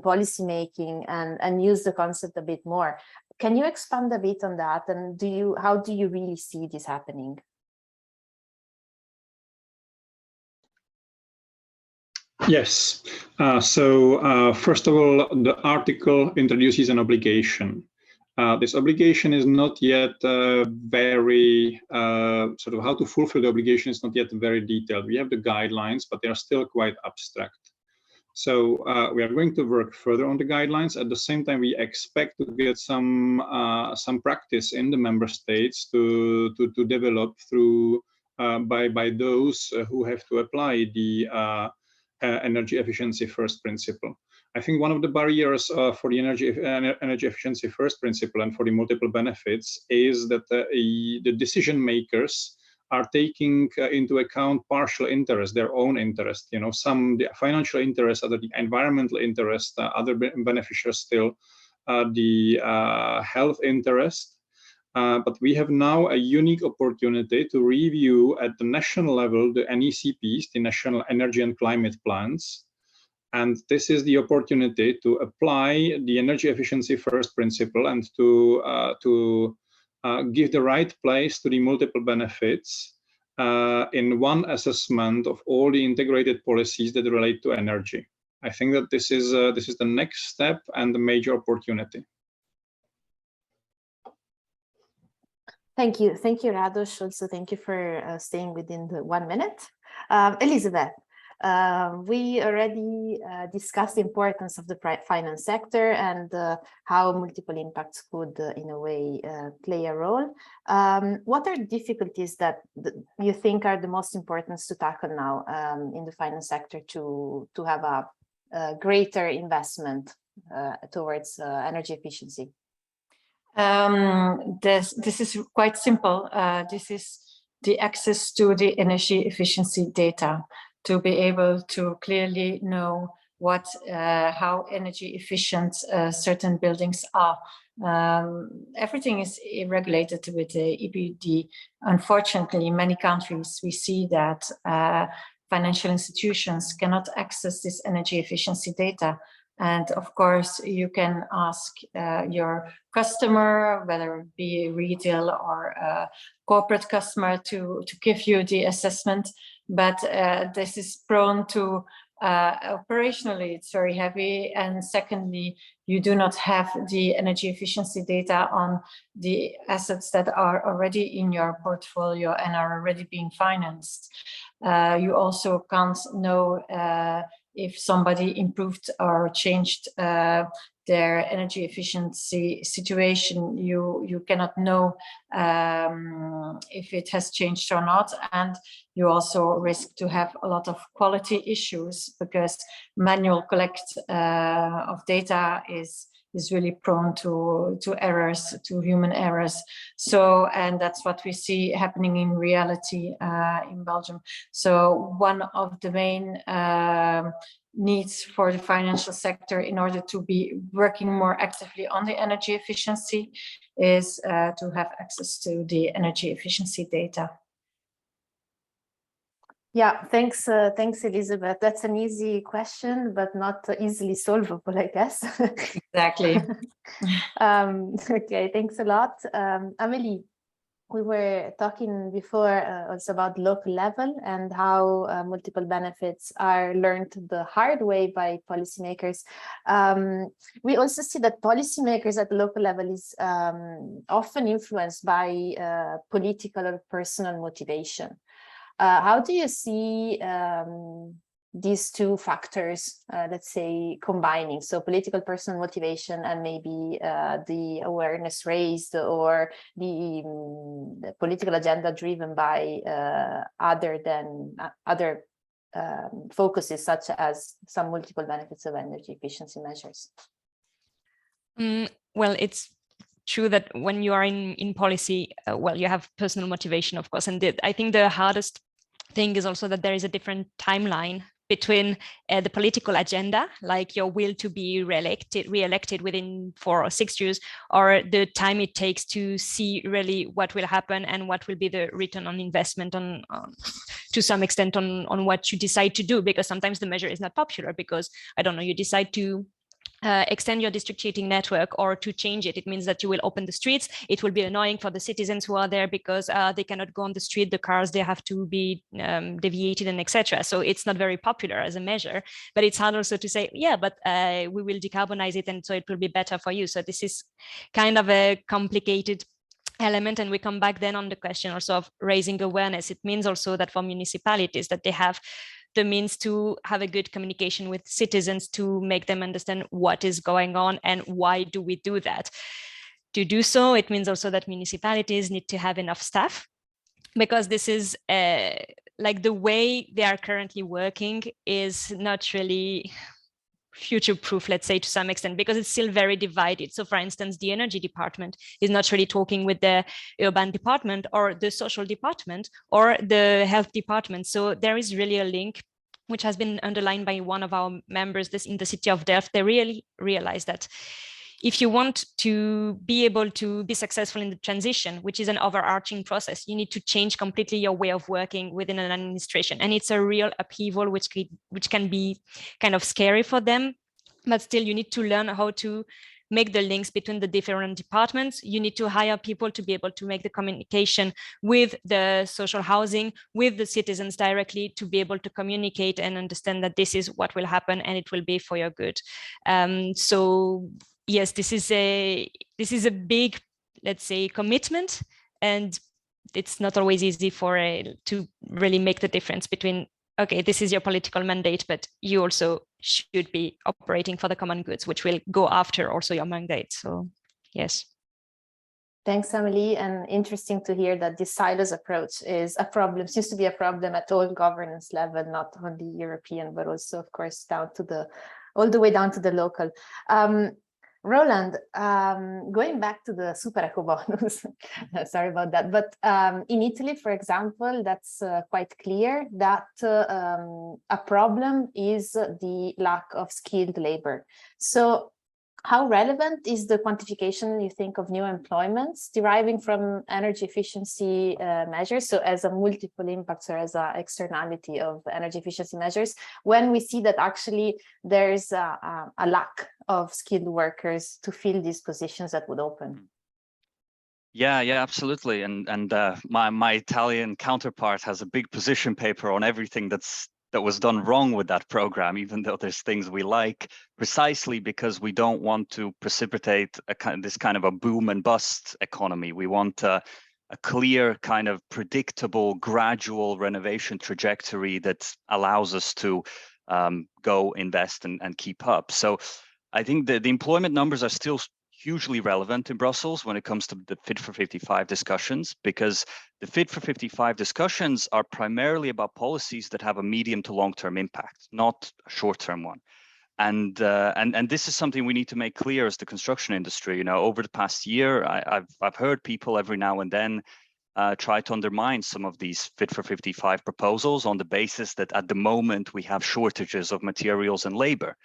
policy making, and use the concept a bit more. Can you expand a bit on that? And how do you really see this happening? Yes. So first of all, the article introduces an obligation This obligation is not yet very, sort of how to fulfill the obligation is not yet very detailed. We have the guidelines, but they are still quite abstract. So we are going to work further on the guidelines. At the same time, we expect to get some practice in the member states to develop through by those who have to apply the energy efficiency first principle. I think one of the barriers for the energy efficiency first principle and for the multiple benefits is that the decision makers are taking into account partial interest, their own interest. You know, some the financial interest, other the environmental interest, other beneficiaries still, the health interest. But we have now a unique opportunity to review at the national level the NECPs, the National Energy and Climate Plans. And this is the opportunity to apply the energy efficiency first principle and to give the right place to the multiple benefits in one assessment of all the integrated policies that relate to energy. I think that this is the next step and the major opportunity. Thank you, Radoš. Also, thank you for staying within the 1 minute. Elizabeth, we already discussed the importance of the finance sector and how multiple impacts could, in a way, play a role. What are the difficulties that you think are the most important to tackle now in the finance sector to have a greater investment towards energy efficiency? This is quite simple. This is the access to the energy efficiency data, to be able to clearly know how energy efficient certain buildings are. Everything is regulated with the EPD. Unfortunately, in many countries, we see that financial institutions cannot access this energy efficiency data. And of course, you can ask your customer, whether it be retail or a corporate customer, to give you the assessment. But this is prone to operationally, it's very heavy. And secondly, you do not have the energy efficiency data on the assets that are already in your portfolio and are already being financed. You also can't know if somebody improved or changed their energy efficiency situation. You cannot know if it has changed or not. And you also risk to have a lot of quality issues, because manual collect of data is really prone to errors, to human errors. So, and that's what we see happening in reality in Belgium. So one of the main needs for the financial sector in order to be working more actively on the energy efficiency is to have access to the energy efficiency data. Yeah, thanks, Elizabeth. That's an easy question, but not easily solvable, I guess. Exactly. Okay, thanks a lot. Amélie, we were talking before also about local level and how multiple benefits are learned the hard way by policymakers. We also see that policymakers at the local level is often influenced by political or personal motivation. How do you see these two factors, let's say, combining? So political personal motivation and maybe the awareness raised or the political agenda driven by other focuses, such as some multiple benefits of energy efficiency measures. Well, it's true that when you are in policy, well, you have personal motivation, of course, and I think the hardest thing is also that there is a different timeline between the political agenda, like your will to be re-elected within 4 or 6 years, or the time it takes to see really what will happen and what will be the return on investment on to some extent on what you decide to do, because sometimes the measure is not popular because, I don't know, you decide to extend your district heating network or to change it. It means that you will open the streets. It will be annoying for the citizens who are there because they cannot go on the street. The cars, they have to be deviated and etc. So it's not very popular as a measure, but it's hard also to say, yeah, but we will decarbonize it and so it will be better for you. So this is kind of a complicated element, and we come back then on the question also of raising awareness. It means also that for municipalities that they have the means to have a good communication with citizens to make them understand what is going on and why do we do that. To do so, it means also that municipalities need to have enough staff, because this is like the way they are currently working is not really future-proof, let's say, to some extent, because it's still very divided. So for instance, the energy department is not really talking with the urban department or the social department or the health department. So there is really a link, which has been underlined by one of our members in the city of Delft. They really realized that if you want to be able to be successful in the transition, which is an overarching process, you need to change completely your way of working within an administration. And it's a real upheaval, which can be kind of scary for them, but still you need to learn how to make the links between the different departments. You need to hire people to be able to make the communication with the social housing, with the citizens directly, to be able to communicate and understand that this is what will happen and it will be for your good. So yes, this is a big, let's say, commitment, and it's not always easy to really make the difference between, okay, this is your political mandate, but you also should be operating for the common goods, which will go after also your mandate. So yes. Thanks, Amelie. And interesting to hear that this silos approach is a problem, seems to be a problem at all governance level, not only European, but also, of course, all the way down to the local. Roland, going back to the super eco bonus, sorry about that, but in Italy, for example, that's quite clear that a problem is the lack of skilled labor. So how relevant is the quantification, you think, of new employments deriving from energy efficiency measures? So as a multiple impacts or as an externality of energy efficiency measures, when we see that actually there's a lack of skilled workers to fill these positions that would open? Yeah, absolutely. And my Italian counterpart has a big position paper on everything that was done wrong with that program, even though there's things we like, precisely because we don't want to precipitate this kind of a boom and bust economy. We want a clear, kind of predictable, gradual renovation trajectory that allows us to go invest and keep up. So I think the employment numbers are still hugely relevant in Brussels when it comes to the Fit for 55 discussions, because the Fit for 55 discussions are primarily about policies that have a medium to long-term impact, not a short-term one. And this is something we need to make clear as the construction industry. You know, over the past year, I've heard people every now and then try to undermine some of these Fit for 55 proposals on the basis that at the moment we have shortages of materials and labor.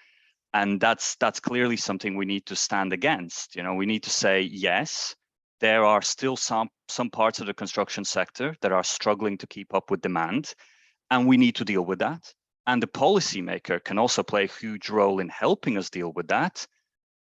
And that's clearly something we need to stand against. You know, we need to say, yes, there are still some parts of the construction sector that are struggling to keep up with demand, and we need to deal with that. And the policymaker can also play a huge role in helping us deal with that.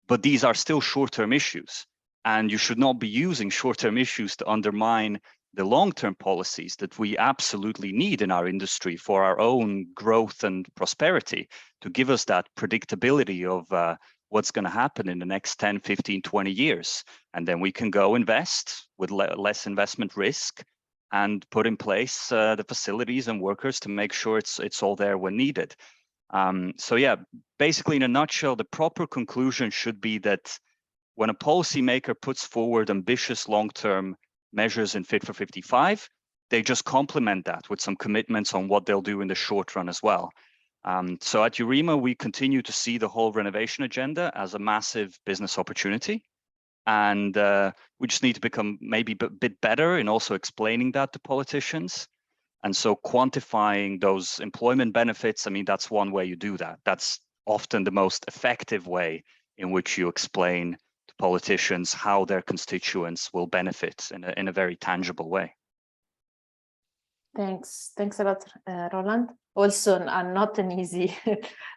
But these are still short-term issues, and you should not be using short-term issues to undermine the long-term policies that we absolutely need in our industry for our own growth and prosperity, to give us that predictability of what's going to happen in the next 10, 15, 20 years. And then we can go invest with less investment risk and put in place the facilities and workers to make sure it's all there when needed. So yeah, basically in a nutshell, the proper conclusion should be that when a policymaker puts forward ambitious long-term measures in Fit for 55, they just complement that with some commitments on what they'll do in the short run as well. So at EUREMA, we continue to see the whole renovation agenda as a massive business opportunity. And we just need to become maybe a bit better in also explaining that to politicians. And so quantifying those employment benefits, I mean, that's one way you do that. That's often the most effective way in which you explain to politicians how their constituents will benefit in a very tangible way. Thanks a lot, Roland. also not an easy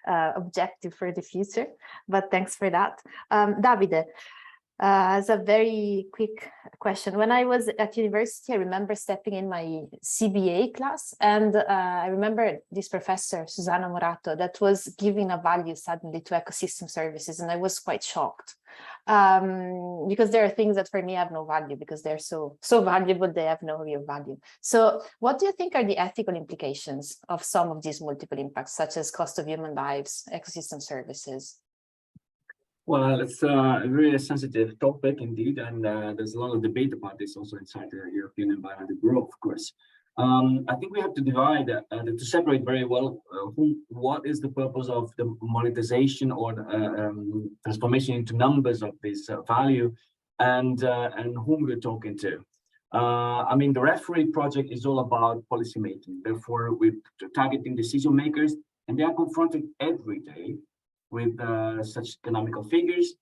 objective for the future, but thanks for that. Davide, as a very quick question, when I was at university, I remember stepping in my CBA class, and I remember this professor, Susana Morato, that was giving a value suddenly to ecosystem services, and I was quite shocked. Because there are things that for me have no value because they're so valuable, they have no real value. So what do you think are the ethical implications of some of these multiple impacts, such as cost of human lives, ecosystem services? Well, it's a really sensitive topic indeed, and there's a lot of debate about this also inside the European Environment Bureau, of course. I think we have to divide, to separate very well what is the purpose of the monetization or the, transformation into numbers of this value, and whom we're talking to. I mean, the referee project is all about policy making. Therefore, we're targeting decision makers, and they are confronted every day with such economical figures,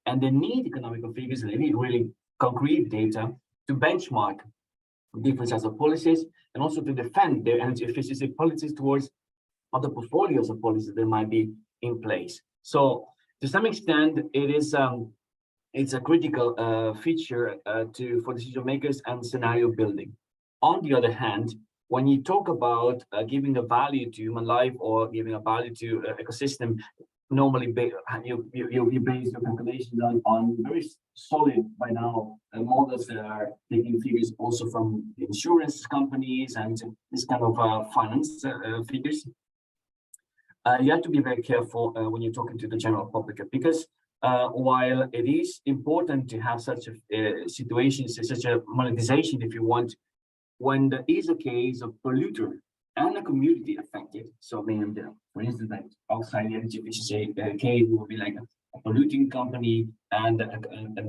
and they need economical figures, and they need really concrete data to benchmark different sets of policies, and also to defend their energy efficiency policies towards other portfolios of policies that might be in place. So to some extent, it is it's a critical feature for decision makers and scenario building. On the other hand, when you talk about giving a value to human life or giving a value to ecosystem, normally you base your calculations on very solid by now models that are taking figures also from insurance companies and this kind of finance figures. You have to be very careful when you're talking to the general public, because while it is important to have such a situation, such a monetization, if you want, when there is a case of polluter and a community affected, so I mean, for instance, like outside the energy efficiency case will be like a polluting company and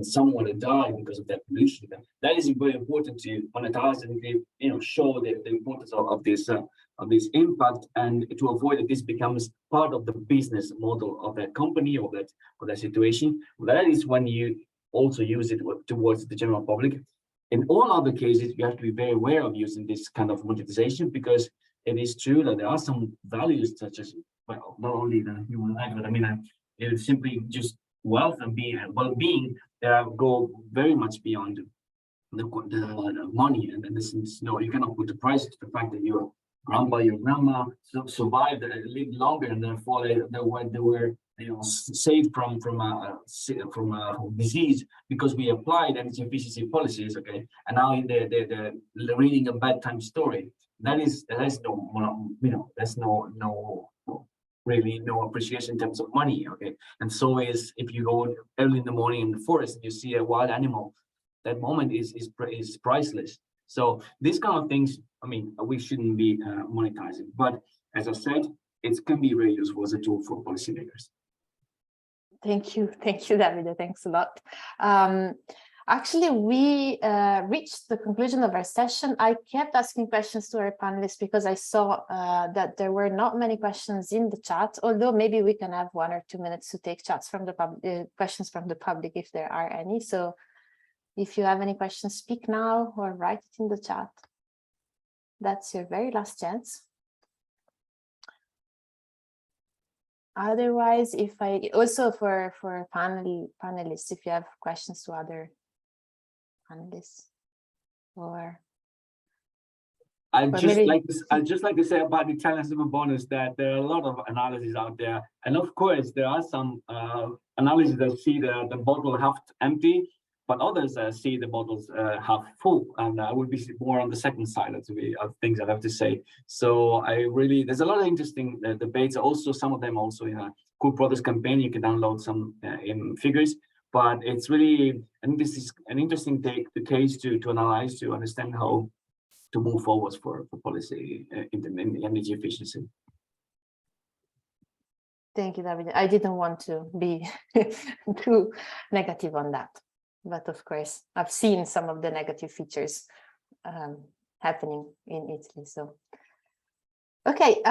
someone that died because of that pollution. That is very important to monetize and show the importance of this impact, and to avoid that this becomes part of the business model of that company or that situation. That is when you also use it towards the general public. In all other cases, you have to be very aware of using this kind of monetization, because it is true that there are some values such as, well, not only the human life, but I mean, it's simply just wealth and well-being that go very much beyond the money. And this is, you cannot put a price to the fact that your grandpa, your grandma survived, lived longer, and therefore they were saved from disease because we applied energy efficiency policies. Okay, and now they're reading a bedtime story. That's really no appreciation in terms of money. Okay, and so is if you go early in the morning in the forest and you see a wild animal, that moment is priceless. So these kind of things, I mean, we shouldn't be monetizing, but as I said, it can be very useful as a tool for policymakers. Thank you, Davide. Thanks a lot. Actually, we reached the conclusion of our session. I kept asking questions to our panelists because I saw that there were not many questions in the chat, although maybe we can have 1 or 2 minutes to take chats from the questions from the public if there are any. So if you have any questions, speak now or write it in the chat. That's your very last chance. Otherwise, if I also for panelists, if you have questions to other panelists, or I'd just like to say about the Italian super bonus that there are a lot of analyses out there, and of course there are some analyses that see the bottle half empty, but others see the bottles half full, and I would be more on the second side of things I have to say. So there's a lot of interesting debates. Also, some of them also in a Cool Products campaign. You can download some in figures, but it's really, and this is an interesting case to analyze, to understand how to move forwards for policy in energy efficiency. Thank you, David. I didn't want to be too negative on that. But of course, I've seen some of the negative features happening in Italy. So, okay,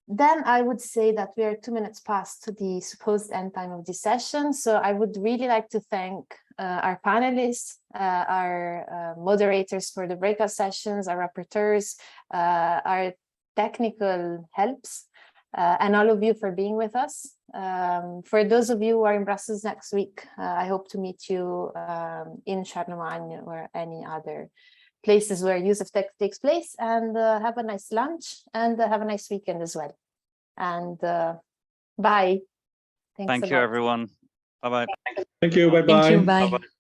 then I would say that we are 2 minutes past the supposed end time of this session. So I would really like to thank our panelists, our moderators for the breakout sessions, our rapporteurs, our technical helps, and all of you for being with us. For those of you who are in Brussels next week, I hope to meet you in Charlemagne or any other places where use of tech takes place, and have a nice lunch and have a nice weekend as well. And bye. Thanks Thank you, everyone. Bye-bye. Thank you. Bye-bye. Thank you. Bye. Bye-bye.